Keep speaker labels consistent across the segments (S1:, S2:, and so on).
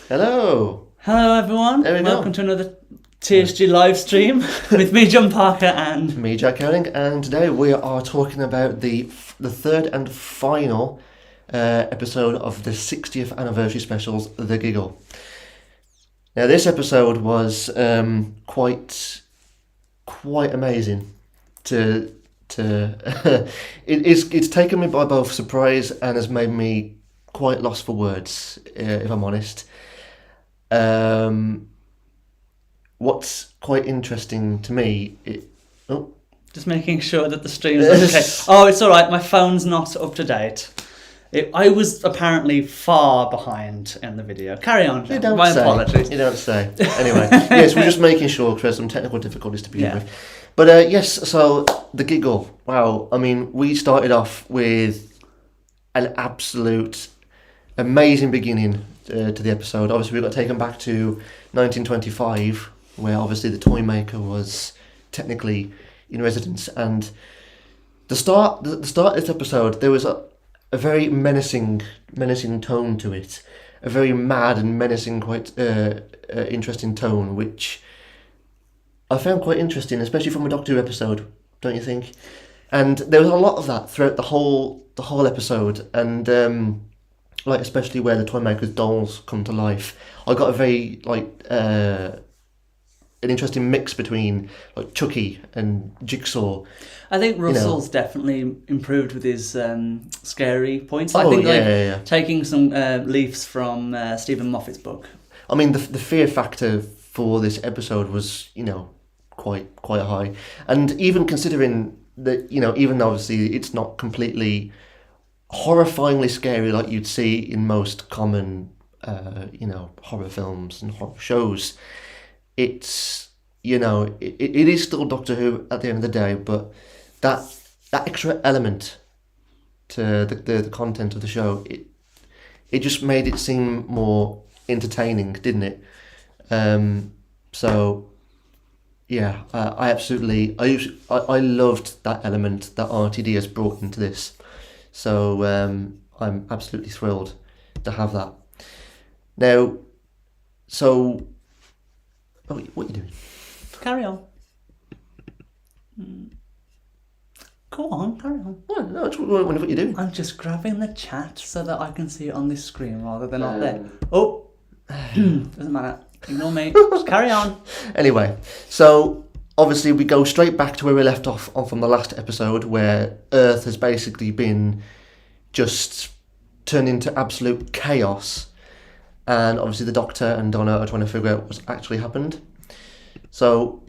S1: Hello.
S2: Hello everyone,
S1: There we
S2: welcome
S1: go.
S2: to another TSG live stream with me, John Parker, and
S1: Me, Jack Cowling, and today we are talking about the third and final episode of the 60th anniversary specials, The Giggle. Now, this episode was quite amazing. It's taken me by both surprise and has made me quite lost for words, if I'm honest. What's quite interesting to me,
S2: just making sure that the stream's okay. Oh, it's alright, my phone's not up to date. I was apparently far behind in the video. Carry on, John.
S1: You don't
S2: My
S1: say.
S2: apologies.
S1: You don't say. Anyway, yes, we're just making sure because there's some technical difficulties to begin with. But yes, so The Giggle. Wow, I mean, we started off with an absolute amazing beginning to the episode. Obviously, we got taken back to 1925, where obviously the toy maker was technically in residence. And the start of this episode, there was a very menacing tone to it, a very mad and menacing, quite interesting tone, which I found quite interesting, especially from a Doctor Who episode, don't you think? And there was a lot of that throughout the whole episode, and like especially where the toy maker's dolls come to life. I got a very an interesting mix between like Chucky and Jigsaw.
S2: I think Russell's definitely improved with his scary points.
S1: Oh,
S2: I think
S1: yeah.
S2: taking some leaves from Stephen Moffat's book.
S1: I mean, the fear factor for this episode was, quite high. And even considering that, even though obviously it's not completely horrifyingly scary like you'd see in most common, horror films and horror shows, it's, it is still Doctor Who at the end of the day, but that extra element to the content of the show, it just made it seem more entertaining, didn't it? So yeah, I absolutely I loved that element that RTD has brought into this. So I'm absolutely thrilled to have that. Now, so what are you doing?
S2: Carry on. Go on, carry on.
S1: No, I just wonder what you're doing.
S2: I'm just grabbing the chat so that I can see it on this screen rather than up there. Oh, doesn't matter. Ignore me. Just carry on.
S1: Anyway, so obviously we go straight back to where we left off from the last episode, where Earth has basically been just turned into absolute chaos, and obviously the Doctor and Donna are trying to figure out what's actually happened. So,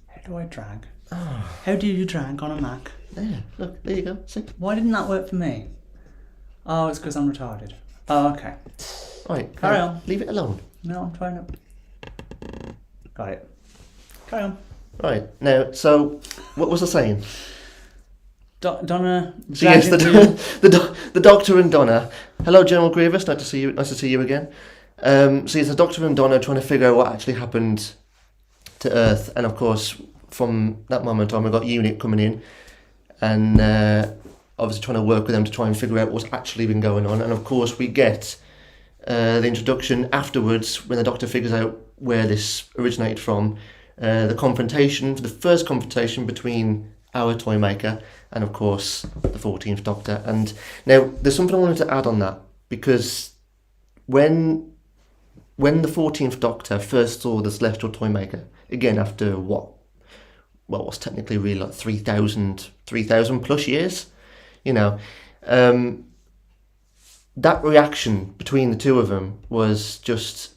S2: how do I drag? How do you drag on a Mac?
S1: There, look, there you go. See?
S2: Why didn't that work for me? Oh, it's because I'm retarded. Oh, okay.
S1: Right,
S2: carry on.
S1: Leave it alone.
S2: No, I'm trying to. Got it. Carry on.
S1: Right, now, so, what was I saying?
S2: Donna.
S1: So yes, the Doctor and Donna. Hello, General Grievous. Nice to see you again. So yes, the Doctor and Donna are trying to figure out what actually happened to Earth, and of course, from that moment on, we got Unit coming in, and obviously trying to work with them to try and figure out what's actually been going on. And of course, we get the introduction afterwards when the Doctor figures out where this originated from. The first confrontation between our toy maker and of course the 14th Doctor. And now there's something I wanted to add on that, because when the 14th Doctor first saw the Celestial toy maker, again after was technically really like 3,000 plus years, that reaction between the two of them was just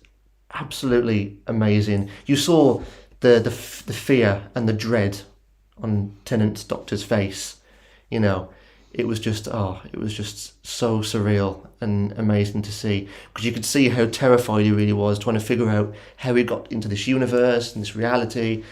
S1: absolutely amazing. You saw the fear and the dread on Tennant's Doctor's face. It was just so surreal and amazing to see, because you could see how terrified he really was, trying to figure out how he got into this universe and this reality.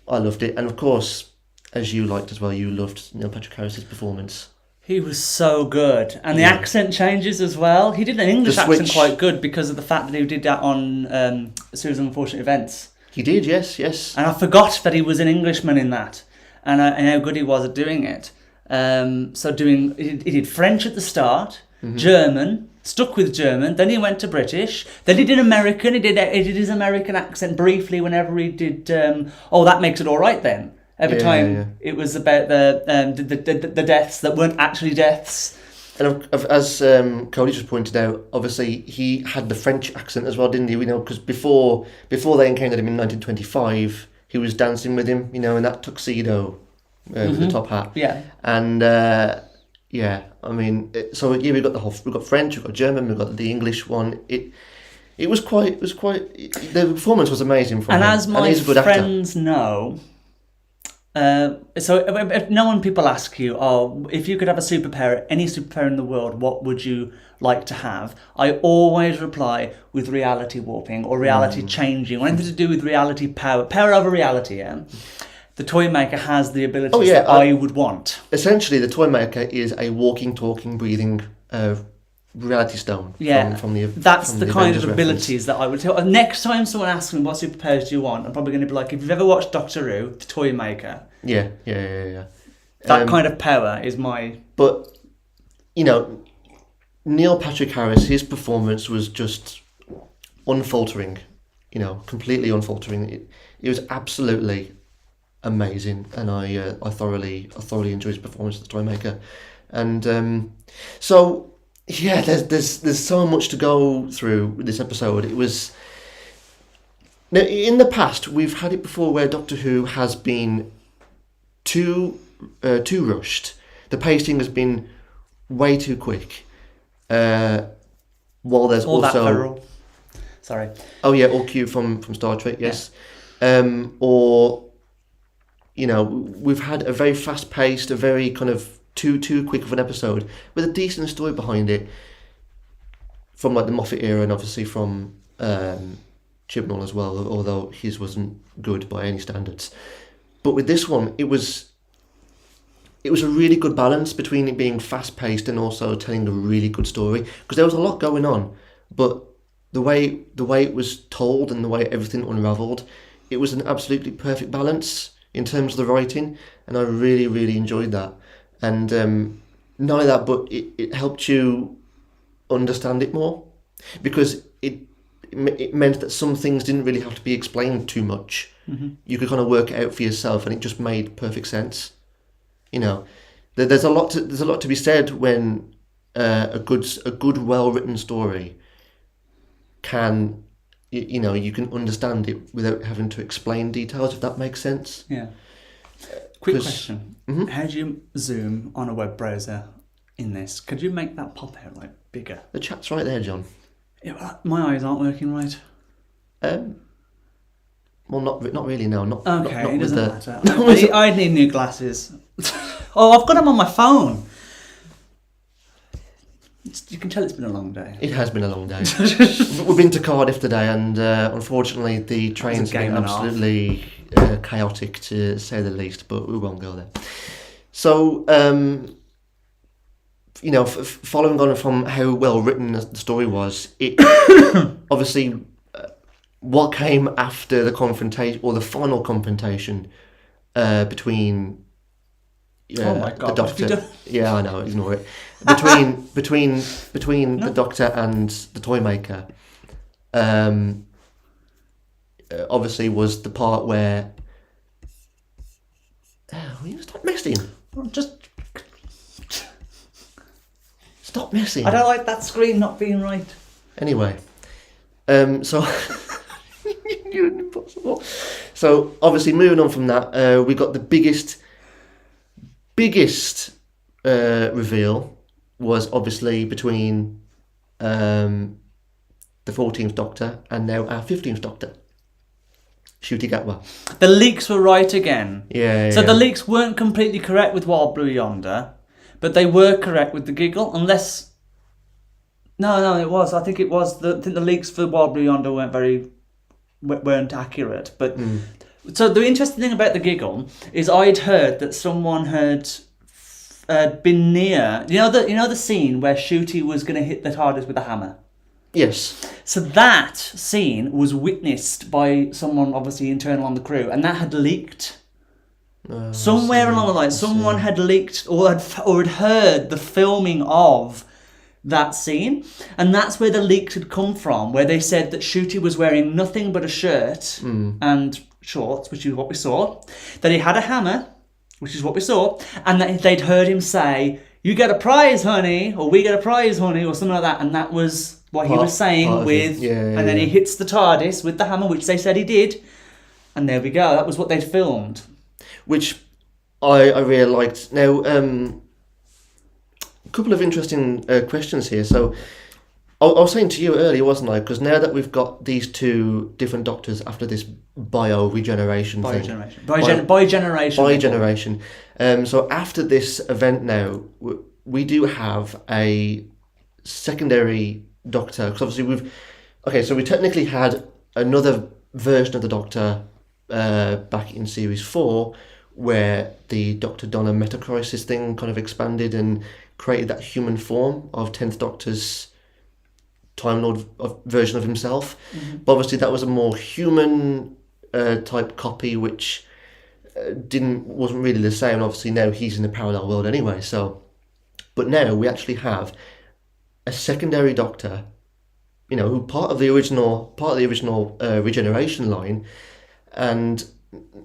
S1: I loved it, and of course, as you liked as well, you loved Neil Patrick Harris's performance.
S2: He was so good, and the accent changes as well. He did an English accent quite good because of the fact that he did that on A Series of Unfortunate Events.
S1: He did, yes.
S2: And I forgot that he was an Englishman in that, and how good he was at doing it. He did French at the start, German, stuck with German, then he went to British, then he did American, he did his American accent briefly whenever he did, that makes it all right then. Every time it was about the deaths that weren't actually deaths.
S1: And as Cody just pointed out, obviously he had the French accent as well, didn't he? You know, because before they encountered him in 1925, he was dancing with him, you know, in that tuxedo with the top hat. Yeah. And I mean, so yeah, we've got French, we've got German, we've got the English one. It was quite. The performance was amazing from him.
S2: And as my friends know. So if no one people ask you, if you could have a superpower, any superpower in the world, what would you like to have? I always reply with reality warping or reality changing, or anything to do with reality power over reality. Yeah, the toy maker has the abilities that I would want.
S1: Essentially, the toy maker is a walking, talking, breathing reality stone.
S2: Yeah,
S1: from the
S2: that's the kind
S1: Avengers
S2: of abilities that I would tell. Next time someone asks me what superpowers do you want, I'm probably going to be like, if you've ever watched Doctor Who, the toy maker.
S1: Yeah.
S2: That kind of power is my.
S1: But you know, Neil Patrick Harris, his performance was just unfaltering. You know, completely unfaltering. It was absolutely amazing, and I thoroughly enjoyed his performance as the toy maker, and so. Yeah, there's so much to go through with this episode. It was now in the past we've had it before where Doctor Who has been too rushed. The pacing has been way too quick. While there's
S2: all
S1: also
S2: that feral. Sorry.
S1: Oh yeah, all cue from Star Trek. Yes, or you know we've had a very fast paced, a very kind of too quick of an episode with a decent story behind it from like the Moffat era and obviously from Chibnall as well, although his wasn't good by any standards. But with this one, it was a really good balance between it being fast paced and also telling a really good story, because there was a lot going on, but the way it was told and the way everything unravelled, it was an absolutely perfect balance in terms of the writing, and I really enjoyed that. And not only that, but it helped you understand it more, because it meant that some things didn't really have to be explained too much. Mm-hmm. You could kind of work it out for yourself, and it just made perfect sense. You know, there's a lot to be said when a good well written story can, you know, you can understand it without having to explain details, if that makes sense.
S2: Yeah. Quick question. Mm-hmm. How do you zoom on a web browser in this? Could you make that pop out like bigger?
S1: The chat's right there, John.
S2: Yeah, my eyes aren't working right.
S1: Well, not really. No, not.
S2: Okay,
S1: not
S2: it doesn't matter. I need new glasses. I've got them on my phone. You can tell it's been a long day.
S1: It has been a long day. We've been to Cardiff today, and unfortunately the train's been absolutely chaotic, to say the least, but we won't go there. So, you know, following on from how well written the story was, it obviously what came after the confrontation, or the final confrontation between
S2: oh my God,
S1: the Doctor. Yeah, I know, ignore it. Between the Doctor and the toy maker, obviously was the part where will you stop messing?
S2: Just
S1: stop messing.
S2: I don't like that screen not being right.
S1: Anyway, so you're impossible. So obviously moving on from that, we got the biggest reveal was obviously between the 14th Doctor and now our 15th Doctor, Ncuti Gatwa.
S2: The leaks were right again.
S1: Yeah.
S2: So the leaks weren't completely correct with Wild Blue Yonder, but they were correct with the Giggle, unless... No, it was. I think it was. I think the leaks for Wild Blue Yonder weren't accurate. But So the interesting thing about the Giggle is I'd heard that someone had been near... You know the scene where Ncuti was going to hit the TARDIS with a hammer?
S1: Yes.
S2: So that scene was witnessed by someone obviously internal on the crew, and that had leaked. Somewhere along the line, someone had leaked or had heard the filming of that scene. And that's where the leaks had come from, where they said that Shooty was wearing nothing but a shirt and shorts, which is what we saw. That he had a hammer, which is what we saw. And that they'd heard him say, "You get a prize, honey," or "We get a prize, honey," or something like that. And that was what he was saying with... and then he hits the TARDIS with the hammer, which they said he did. And there we go. That was what they'd filmed.
S1: Which I really liked. Now, a couple of interesting questions here. So, I was saying to you earlier, wasn't I? Because now that we've got these two different doctors after this bio-regeneration thing. Bi-generation. So, after this event now, we do have a secondary doctor. Because obviously we technically had another version of the Doctor back in Series 4, where the Dr. Donna meta-crisis thing kind of expanded and created that human form of 10th Doctor's Time Lord version of himself. But obviously that was a more human type copy, which wasn't really the same. Obviously now he's in a parallel world anyway. So, but now we actually have a secondary Doctor, who part of the original regeneration line, and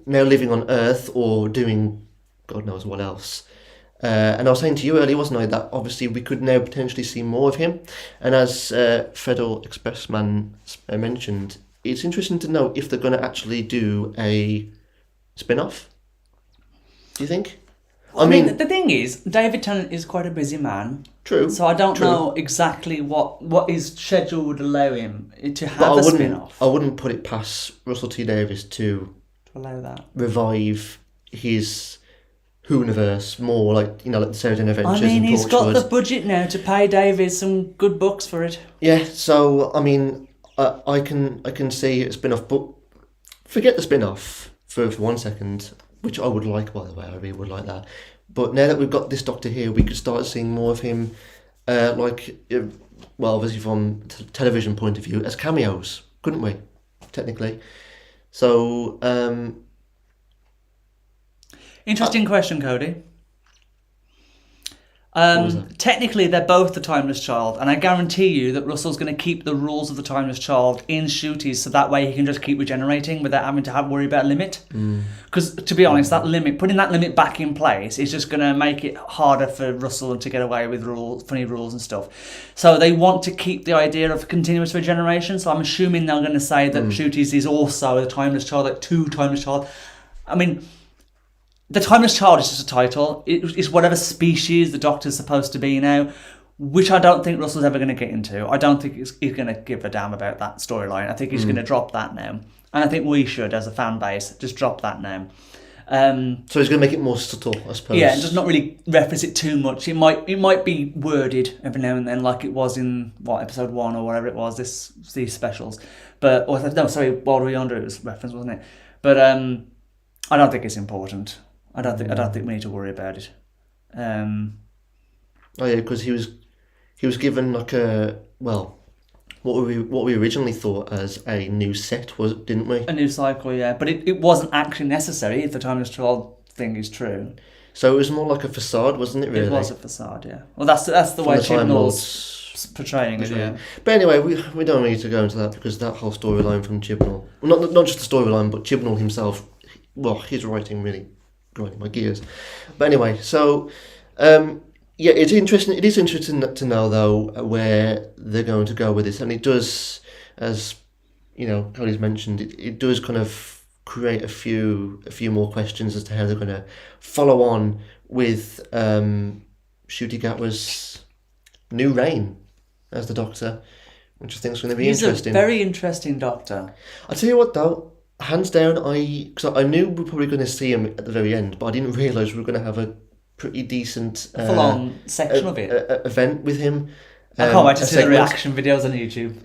S1: now living on Earth or doing God knows what else. And I was saying to you earlier, wasn't I, that obviously we could now potentially see more of him. And as Federal Expressman mentioned, it's interesting to know if they're going to actually do a spin-off. Do you think?
S2: I mean, the thing is, David Tennant is quite a busy man.
S1: True.
S2: So I don't know exactly what his schedule would allow him to have a spin-off.
S1: I wouldn't put it past Russell T Davies to
S2: allow that.
S1: Revive his Who-universe more, like the Sarah Jane Adventures.
S2: I mean,
S1: and
S2: he's got
S1: Torchwood.
S2: the budget now to pay Davies some good bucks for it.
S1: Yeah, so I mean, I can see a spin-off, but forget the spin-off for 1 second, which I would like, by the way. I really would like that. But now that we've got this Doctor here, we could start seeing more of him, obviously from television point of view, as cameos, couldn't we? Technically. So,
S2: interesting question, Cody. Technically, they're both the Timeless Child, and I guarantee you that Russell's going to keep the rules of the Timeless Child in Shooties, so that way he can just keep regenerating without having to worry about a limit. Because, to be honest, putting that limit back in place is just going to make it harder for Russell to get away with funny rules and stuff. So they want to keep the idea of continuous regeneration, so I'm assuming they're going to say that Shooties is also a Timeless Child, like two Timeless Child. I mean, the Timeless Child is just a title. It's whatever species the Doctor's supposed to be now, which I don't think Russell's ever going to get into. I don't think he's going to give a damn about that storyline. I think he's going to drop that now. And I think we should, as a fan base, just drop that now.
S1: So he's going to make it more subtle, I suppose.
S2: Yeah, and just not really reference it too much. It might be worded every now and then, like it was in, episode 1 or whatever it was, these specials. World War Yonder it was referenced, wasn't it? But I don't think it's important. I don't think we need to worry about it.
S1: Because he was given like what we originally thought as a new set, didn't we?
S2: A new cycle, yeah, but it wasn't actually necessary if the Timeless Child thing is true.
S1: So it was more like a facade, wasn't it? Really,
S2: it was a facade, yeah. Well, that's the way Chibnall's portraying it, yeah.
S1: But anyway, we don't need to go into that because that whole storyline from Chibnall, well, not just the storyline, but Chibnall himself, his writing really grinding my gears. But anyway, so it's interesting. It is interesting to know though where they're going to go with this, and it does, as Cody's mentioned, it does kind of create a few more questions as to how they're going to follow on with Ncuti Gatwa's new reign as the Doctor, which I think is going to be interesting.
S2: He's a very interesting Doctor.
S1: I'll tell you what though. Hands down, because I knew we were probably going to see him at the very end, but I didn't realise we were going to have a pretty decent
S2: full-on section of it
S1: event with him.
S2: I can't wait to see the reaction videos on YouTube.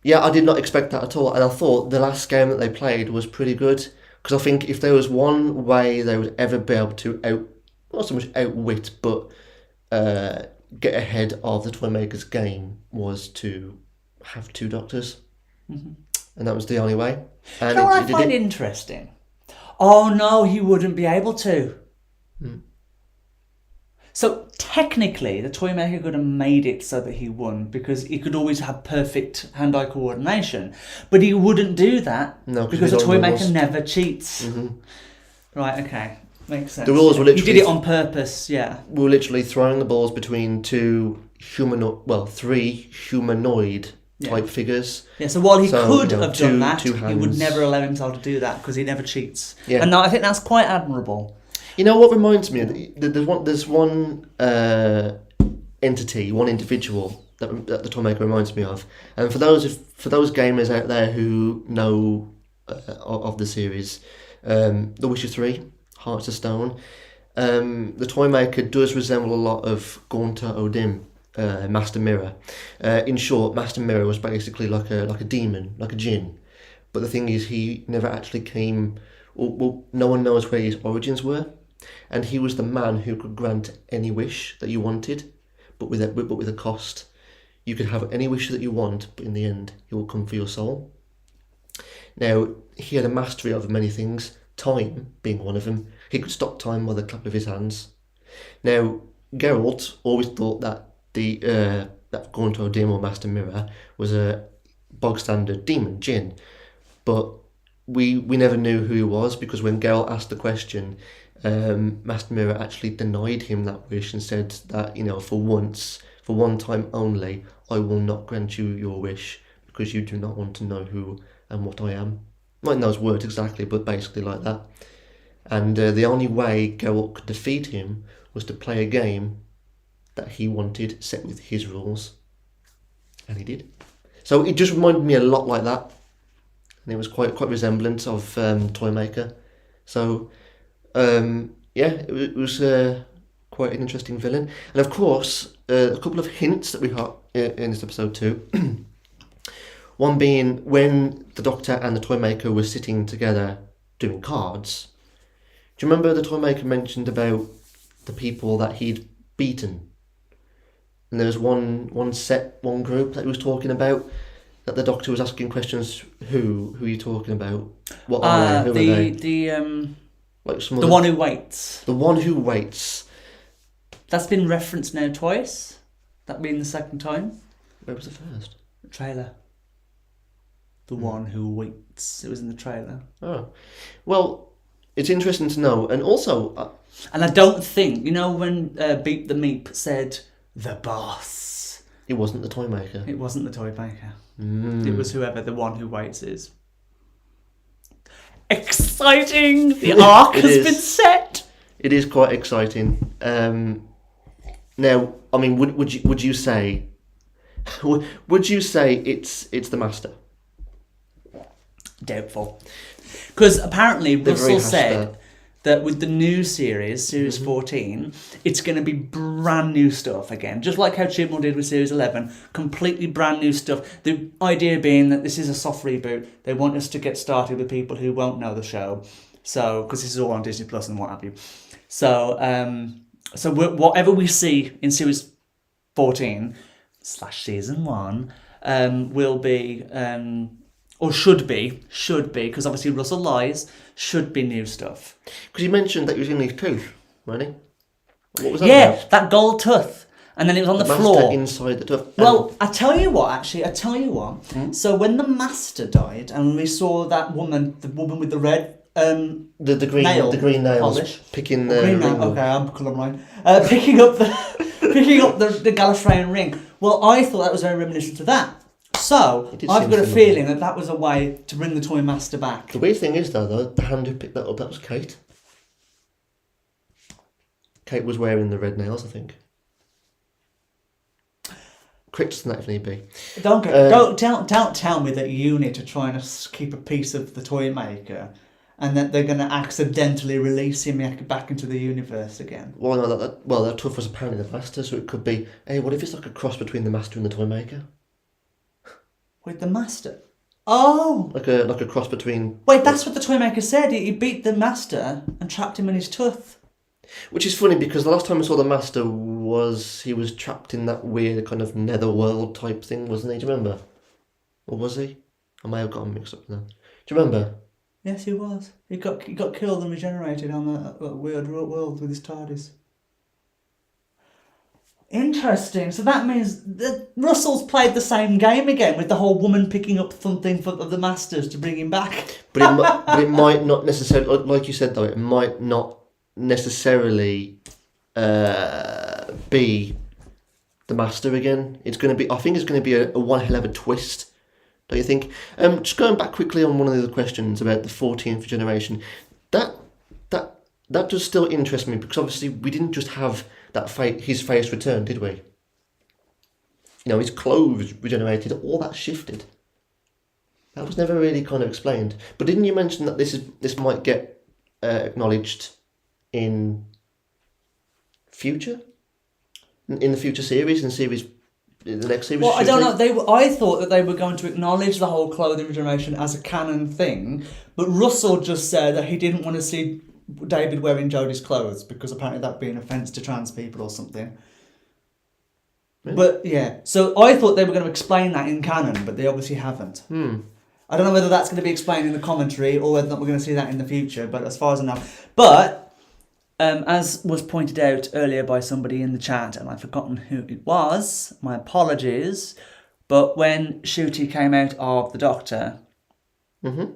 S1: Yeah, I did not expect that at all, and I thought the last game that they played was pretty good, because I think if there was one way they would ever be able to not so much outwit, but get ahead of the Toymakers game, was to have two Doctors. Mm-hmm. And that was the only way. And
S2: I find interesting? Oh no, he wouldn't be able to. So technically, the toy maker could have made it so that he won because he could always have perfect hand-eye coordination, but he wouldn't do that because the toy maker never cheats. Right? Okay, makes sense.
S1: The rules were literally
S2: he did it on purpose. Yeah.
S1: We were literally throwing the balls between three humanoid type figures.
S2: Yeah. So while he could have done that, he would never allow himself to do that because he never cheats. Yeah. And I think that's quite admirable.
S1: You know what reminds me? There's one entity, one individual that the toy maker reminds me of. And for those gamers out there who know of the series, The Witcher 3, Hearts of Stone, the toy maker does resemble a lot of Gaunter O'Dim, Master Mirror. In short, Master Mirror was basically like a demon, like a djinn. But the thing is, he never actually came. Well, no one knows where his origins were. And he was the man who could grant any wish that you wanted, but with a cost. You could have any wish that you want, but in the end, he will come for your soul. Now, he had a mastery over many things, time being one of them. He could stop time with a clap of his hands. Now, Geralt always thought that that Gaunter O'Dim or Master Mirror was a bog standard demon, djinn, but we never knew who he was because when Geralt asked the question, Master Mirror actually denied him that wish and said that, for one time only, I will not grant you your wish because you do not want to know who and what I am. Not in those words exactly, but basically like that. And the only way Geralt could defeat him was to play a game that he wanted, set with his rules. And he did. So it just reminded me a lot like that. And it was quite resemblant of Toymaker. So it was quite an interesting villain. And of course, a couple of hints that we got in this episode too. One being when the Doctor and the Toymaker were sitting together doing cards. Do you remember the Toymaker mentioned about the people that he'd beaten? And there was one group that he was talking about that the Doctor was asking questions. Who are you talking about? What are they? Who are they? The one who waits. The one who waits.
S2: That's been referenced now twice. That being the second time.
S1: Where was the first?
S2: The trailer. The one who waits. It was in the trailer.
S1: Oh, well, it's interesting to know, and also.
S2: And I don't think when Beep the Meep said the boss.
S1: It wasn't the Toymaker.
S2: It wasn't the Toymaker. It was whoever the one who waits is. Exciting! The arc has been set.
S1: It is quite exciting. Now, I mean, would you say it's the Master?
S2: Doubtful, because apparently Russell said that with the new series 14, it's going to be brand new stuff again, just like how Chibnall did with series 11, completely brand new stuff. The idea being that this is a soft reboot. They want us to get started with people who won't know the show, so because this is all on Disney Plus and what have you. So, whatever we see in series 14 / season 1 will be. Or should be, because obviously Russell lies, should be new stuff.
S1: Because you mentioned that he was in his tooth, wasn't he? What was that about?
S2: That gold tooth. And then it was on the floor.
S1: Inside the tooth.
S2: Well, I tell you what. So when the Master died, and we saw that woman, the woman with the red
S1: the green nails
S2: polish,
S1: picking the ring.
S2: Okay, I'm colourblind. Picking up the Gallifreyan ring. Well, I thought that was very reminiscent to that. So, I've got a feeling that was a way to bring the Toy Master back.
S1: The weird thing is, though, the hand who picked that up, that was Kate. Kate was wearing the red nails, I think. Crits and that if need be.
S2: Don't tell me that you need to try and keep a piece of the Toy Maker and that they're going to accidentally release him back into the universe again.
S1: Well, no, that tooth was apparently the Master, so it could be, hey, what if it's like a cross between the Master and the Toy Maker?
S2: Wait, the Master? Oh!
S1: Like a cross between...
S2: Wait, that's what the Toymaker said. He beat the Master and trapped him in his tooth.
S1: Which is funny because the last time I saw the Master he was trapped in that weird kind of netherworld type thing, wasn't he? Do you remember? Or was he? I may have gotten mixed up now. Do you remember?
S2: Yes, he was. He got killed and regenerated on that weird world with his TARDIS. Interesting. So that means that Russell's played the same game again with the whole woman picking up something of the Masters to bring him back.
S1: But it might not necessarily, like you said though, it might not necessarily be the Master again. It's going to be. I think it's going to be a one hell of a twist. Don't you think? Just going back quickly on one of the other questions about the 14th generation, that does still interest me, because obviously we didn't just have his face returned, did we? His clothes regenerated, all that shifted. That was never really kind of explained. But didn't you mention that this might get acknowledged in future? In the future series, the next series?
S2: Well, I don't know. I thought that they were going to acknowledge the whole clothing regeneration as a canon thing, but Russell just said that he didn't want to see David wearing Jodie's clothes because apparently that'd be an offence to trans people or something. Really? But yeah, so I thought they were going to explain that in canon, but they obviously haven't. I don't know whether that's going to be explained in the commentary or whether we're going to see that in the future, but as far as I know. But, as was pointed out earlier by somebody in the chat, and I've forgotten who it was, my apologies, but when Ncuti came out of the Doctor, the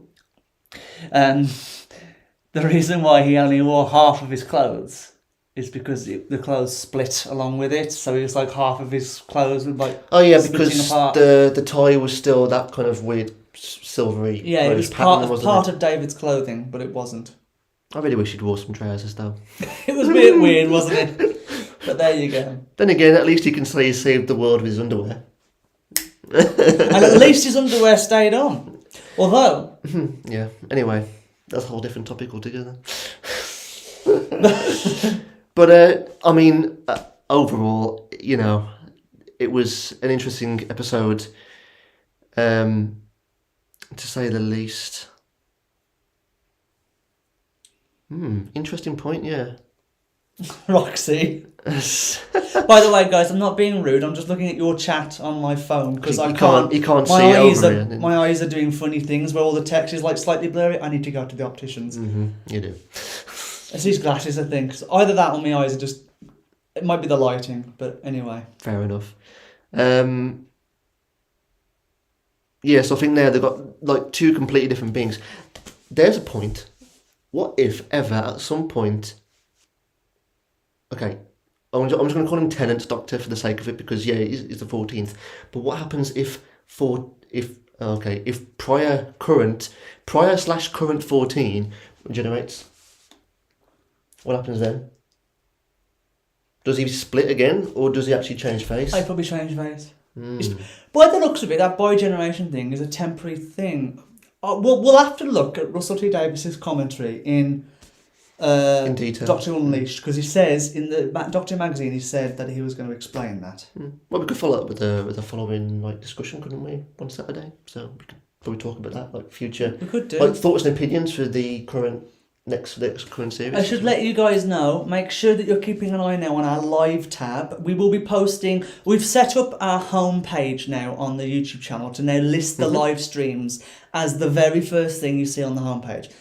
S2: reason why he only wore half of his clothes is because the clothes split along with it, so it was like half of his clothes were like
S1: because
S2: apart.
S1: the tie was still that kind of weird silvery.
S2: Yeah, it was part of David's clothing, but it wasn't.
S1: I really wish he'd wore some trousers though.
S2: It was a bit weird, wasn't it? But there you go.
S1: Then again, at least he can say he saved the world with his underwear.
S2: And at least his underwear stayed on. Although...
S1: yeah, anyway, that's a whole different topic altogether. But, overall, it was an interesting episode, to say the least. Interesting point, yeah.
S2: Roxy. By the way, guys, I'm not being rude. I'm just looking at your chat on my phone because I can't.
S1: You can't see it over here.
S2: My eyes are doing funny things where all the text is like slightly blurry. I need to go to the opticians.
S1: You do.
S2: It's these glasses, I think. So either that or my eyes are just. It might be the lighting, but anyway.
S1: Fair enough. Yes, I think there they've got like two completely different beings. There's a point. What if ever at some point? Okay, I'm just going to call him Tennant Doctor for the sake of it because he's the 14th. But what happens if prior / current 14 regenerates? What happens then? Does he split again, or does he actually change face?
S2: I'd probably change face. By the looks of it, that boy generation thing is a temporary thing. We'll have to look at Russell T Davies's commentary in
S1: detail.
S2: Doctor Unleashed, because he says in the Doctor magazine he said that he was going to explain that.
S1: Well, we could follow up with a following discussion, couldn't we, on Saturday? So we could probably talk about that, future.
S2: We could do
S1: thoughts and opinions for the current current series.
S2: I should let you guys know. Make sure that you're keeping an eye now on our live tab. We will be posting. We've set up our homepage now on the YouTube channel to now list the live streams as the very first thing you see on the homepage.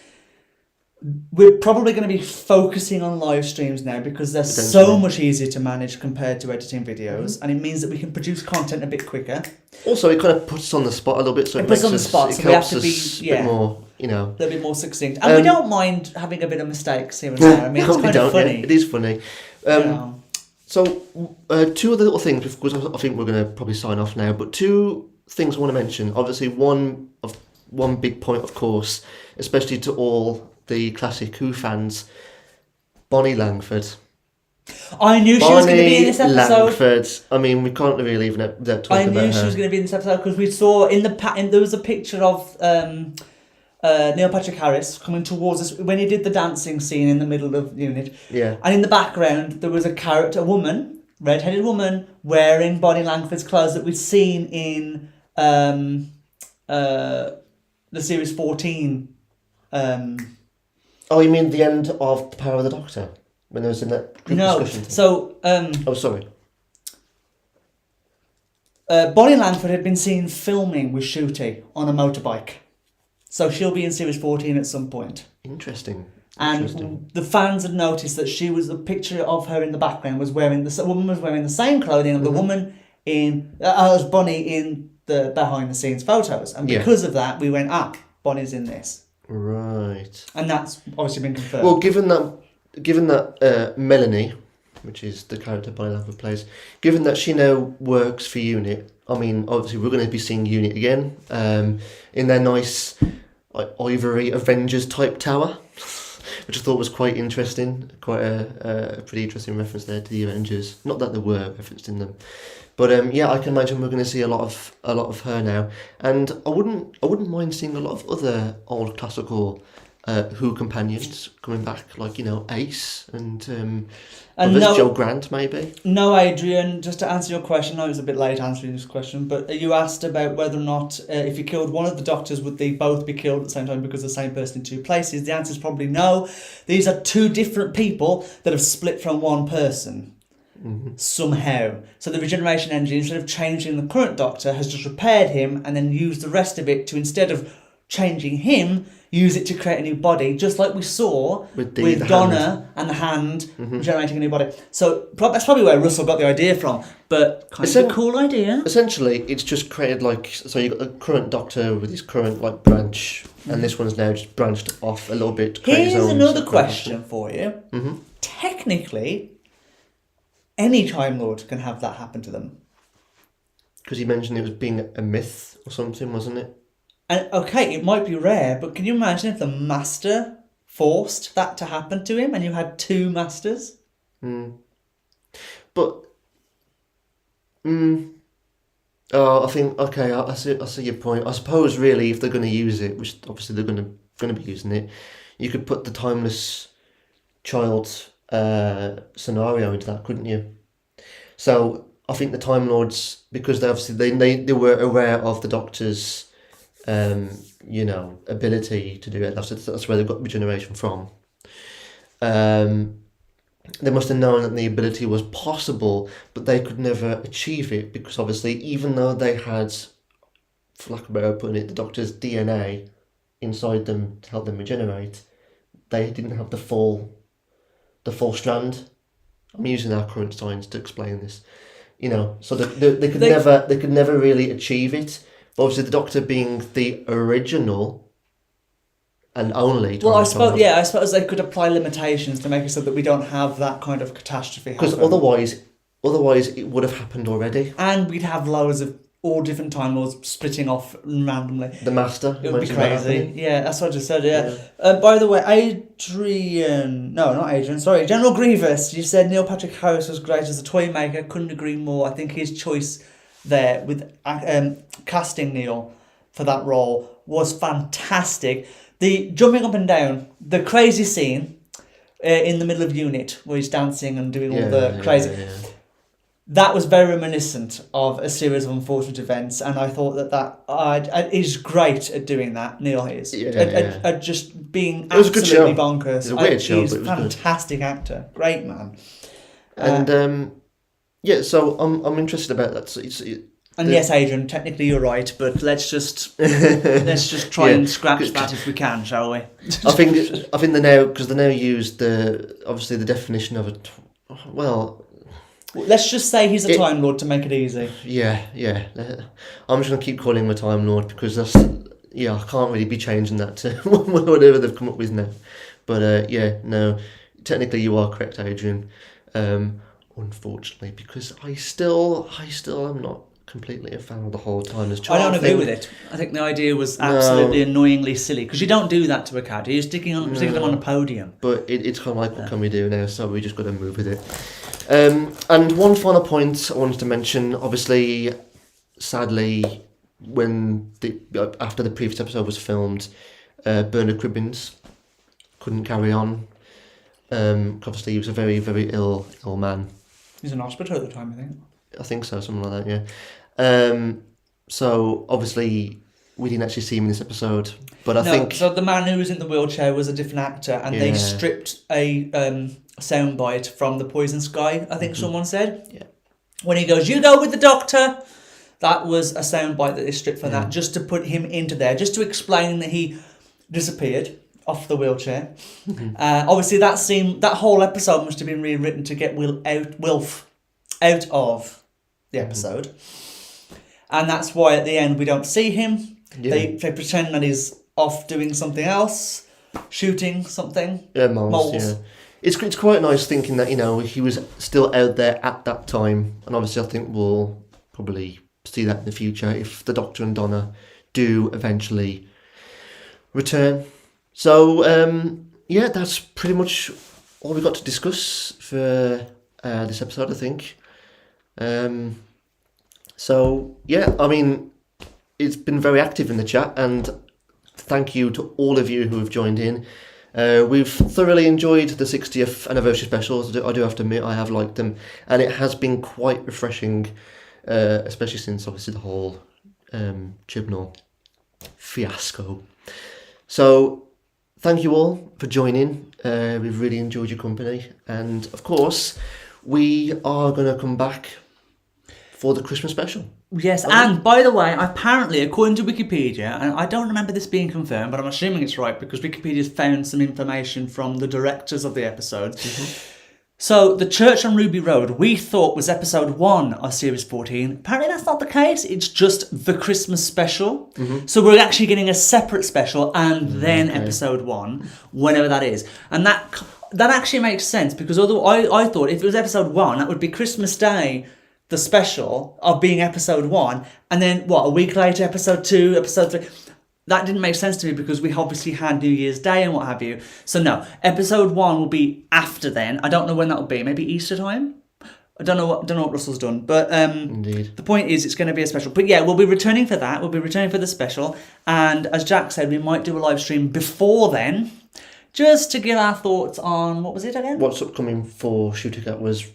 S2: We're probably going to be focusing on live streams now because they're so much easier to manage compared to editing videos, and it means that we can produce content a bit quicker.
S1: Also, it kind of puts us on the spot a little bit, so it makes us, so we have to be a bit more, a
S2: little bit more succinct. And we don't mind having a bit of mistakes here and there. I mean, it's kind of funny.
S1: Yeah, it is funny. So, two other little things, because I think we're going to probably sign off now, but two things I want to mention. Obviously, one big point, of course, especially to all the classic Who fans, Bonnie Langford.
S2: I knew she was going to be in this episode.
S1: Langford. I mean, we can't really even talk about her.
S2: I knew she was going to be in this episode because we saw there was a picture of Neil Patrick Harris coming towards us when he did the dancing scene in the middle of the unit.
S1: Yeah.
S2: And in the background there was a woman, red-headed woman, wearing Bonnie Langford's clothes that we'd seen in the series 14.
S1: Oh, you mean the end of The Power of the Doctor? When there was in that group discussion?
S2: So...
S1: sorry.
S2: Bonnie Langford had been seen filming with Ncuti on a motorbike. So she'll be in series 14 at some point.
S1: Interesting.
S2: And the fans had noticed that the picture of her in the background was wearing the woman was wearing the same clothing of the woman in as Bonnie in the behind the scenes photos, and because of that, we went, Bonnie's in this,
S1: right?
S2: And that's obviously been confirmed.
S1: Well, given that Melanie, which is the character Bonnie Laver plays, given that she now works for Unit, I mean, obviously we're going to be seeing Unit again in their nice ivory Avengers type tower, which I thought was quite interesting. Quite a pretty interesting reference there to the Avengers. Not that there were referenced in them, but I can imagine we're going to see a lot of her now, and I wouldn't mind seeing a lot of other old classical Who companions coming back, like Ace and Joe Grant maybe.
S2: No, Adrian, just to answer your question, I was a bit late answering this question, but you asked about whether or not if you killed one of the doctors, would they both be killed at the same time because the same person in two places? The answer is probably no. These are two different people that have split from one person somehow. So the regeneration engine, instead of changing the current doctor, has just repaired him and then used the rest of it to, instead of changing him, use it to create a new body, just like we saw with Donna and the hand generating a new body. So that's probably where Russell got the idea from, but kind of a cool idea.
S1: Essentially, it's just created so you got the current doctor with his current branch, and this one's now just branched off a little bit.
S2: Here's another question for you. Technically, any Time Lord can have that happen to them.
S1: Because you mentioned it was being a myth or something, wasn't it?
S2: And okay, it might be rare, but can you imagine if the Master forced that to happen to him and you had two Masters?
S1: But, I think, okay, I see your point. I suppose really if they're going to use it, which obviously they're going to be using it, you could put the timeless child scenario into that, couldn't you? So I think the Time Lords, because they were aware of the Doctor's ability to do it. That's where they got regeneration from. They must have known that the ability was possible, but they could never achieve it because obviously, even though they had, for lack of a better putting it, the Doctor's DNA inside them to help them regenerate, they didn't have the full strand. I'm using our current science to explain this. So they could never really achieve it. But obviously, the Doctor being the original and only.
S2: Well, I suppose they could apply limitations to make it so that we don't have that kind of catastrophe.
S1: Because otherwise it would have happened already.
S2: And we'd have loads of all different Time Lords splitting off randomly.
S1: The Master.
S2: It would be crazy. Yeah, that's what I just said, yeah. By the way, General Grievous, you said Neil Patrick Harris was great as a toy maker. Couldn't agree more. I think his choice there with casting Neil for that role was fantastic. The jumping up and down, the crazy scene in the middle of Unit where he's dancing and doing all the crazy... That was very reminiscent of a series of unfortunate events, and I thought that is great at doing that. Neil is at just being absolutely bonkers.
S1: It's a weird show,
S2: he's
S1: but it was
S2: a fantastic actor, great man.
S1: And so I'm interested about that. So
S2: yes, Adrian, technically you're right, but let's just try and scratch that if we can, shall we?
S1: I think they now used the definition of it. Well.
S2: Let's just say he's a Time Lord to make it easy.
S1: Yeah. I'm just going to keep calling him a Time Lord because I can't really be changing that to whatever they've come up with now. But no, technically you are correct, Adrian. Unfortunately, because I still am not completely a fan of the whole timeless child.
S2: I don't agree with it. I think the idea was absolutely annoyingly silly because you don't do that to a character. You're sticking them on a podium.
S1: But it's kind of like, what can we do now? So we just got to move with it. And one final point I wanted to mention, obviously, sadly, after the previous episode was filmed, Bernard Cribbins couldn't carry on. Obviously, he was a very, very ill man.
S2: He was in hospital at the time, I think.
S1: I think so, something like that, yeah. So, obviously, we didn't actually see him in this episode, but I think...
S2: So the man who was in the wheelchair was a different actor, and they stripped a soundbite from The Poison Sky, I think someone said.
S1: Yeah.
S2: When he goes, "You go with the doctor," that was a soundbite that they stripped from that, just to put him into there, just to explain that he disappeared off the wheelchair. Obviously, that whole episode must have been rewritten to get Wilf out of the episode, and that's why at the end we don't see him. They pretend that he's off doing something else, shooting something.
S1: Yeah, moles. Yeah. It's quite nice thinking that, he was still out there at that time, and obviously I think we'll probably see that in the future if the Doctor and Donna do eventually return. So, that's pretty much all we got to discuss for this episode, I think. It's been very active in the chat, and thank you to all of you who have joined in. We've thoroughly enjoyed the 60th anniversary specials. I do have to admit I have liked them, and it has been quite refreshing, especially since obviously the whole Chibnall fiasco. So thank you all for joining. We've really enjoyed your company, and of course we are going to come back for the Christmas special.
S2: Yes, and by the way, apparently, according to Wikipedia, and I don't remember this being confirmed, but I'm assuming it's right because Wikipedia's found some information from the directors of the episodes. So, the Church on Ruby Road, we thought was episode 1 of series 14. Apparently that's not the case, it's just the Christmas special. So we're actually getting a separate special and then episode 1, whenever that is. And that actually makes sense because although I thought if it was episode 1, that would be Christmas Day, the special of being episode 1, and then a week later episode 2, episode 3. That didn't make sense to me because we obviously had New Year's Day and what have you. So no, episode 1 will be after then. I don't know when that will be. Maybe Easter time. I don't know what Russell's done, but
S1: Indeed.
S2: The point is it's going to be a special. But yeah, we'll be returning for that. We'll be returning for the special, and as Jack said, we might do a live stream before then, just to give our thoughts on what was it again?
S1: What's upcoming for Shooter Cat was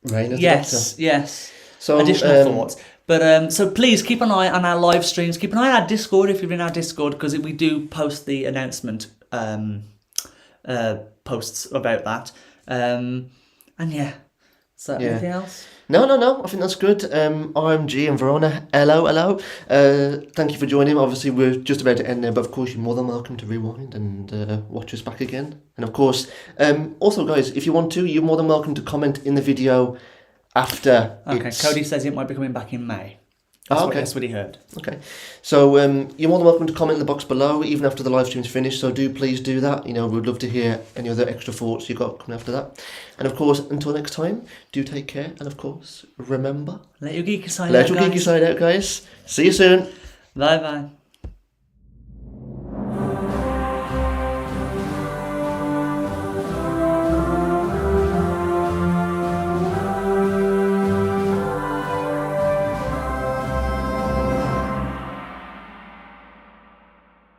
S1: Reign of the
S2: Doctor. Yes.
S1: So
S2: additional thoughts. But so please keep an eye on our live streams. Keep an eye on our Discord if you're in our Discord, because we do post the announcement posts about that. And yeah. So anything else?
S1: No. I think that's good. RMG and Verona, hello. Thank you for joining. Obviously, we're just about to end there, but of course, you're more than welcome to rewind and watch us back again. And of course, also, guys, if you want to, you're more than welcome to comment in the video after.
S2: Okay, Cody says it might be coming back in May. That's what he heard.
S1: Okay. So you're more than welcome to comment in the box below, even after the live stream's finished. So please do that. We'd love to hear any other extra thoughts you've got coming after that. And of course, until next time, do take care. And of course, remember,
S2: let your geeky side
S1: out, guys. See you soon.
S2: Bye-bye.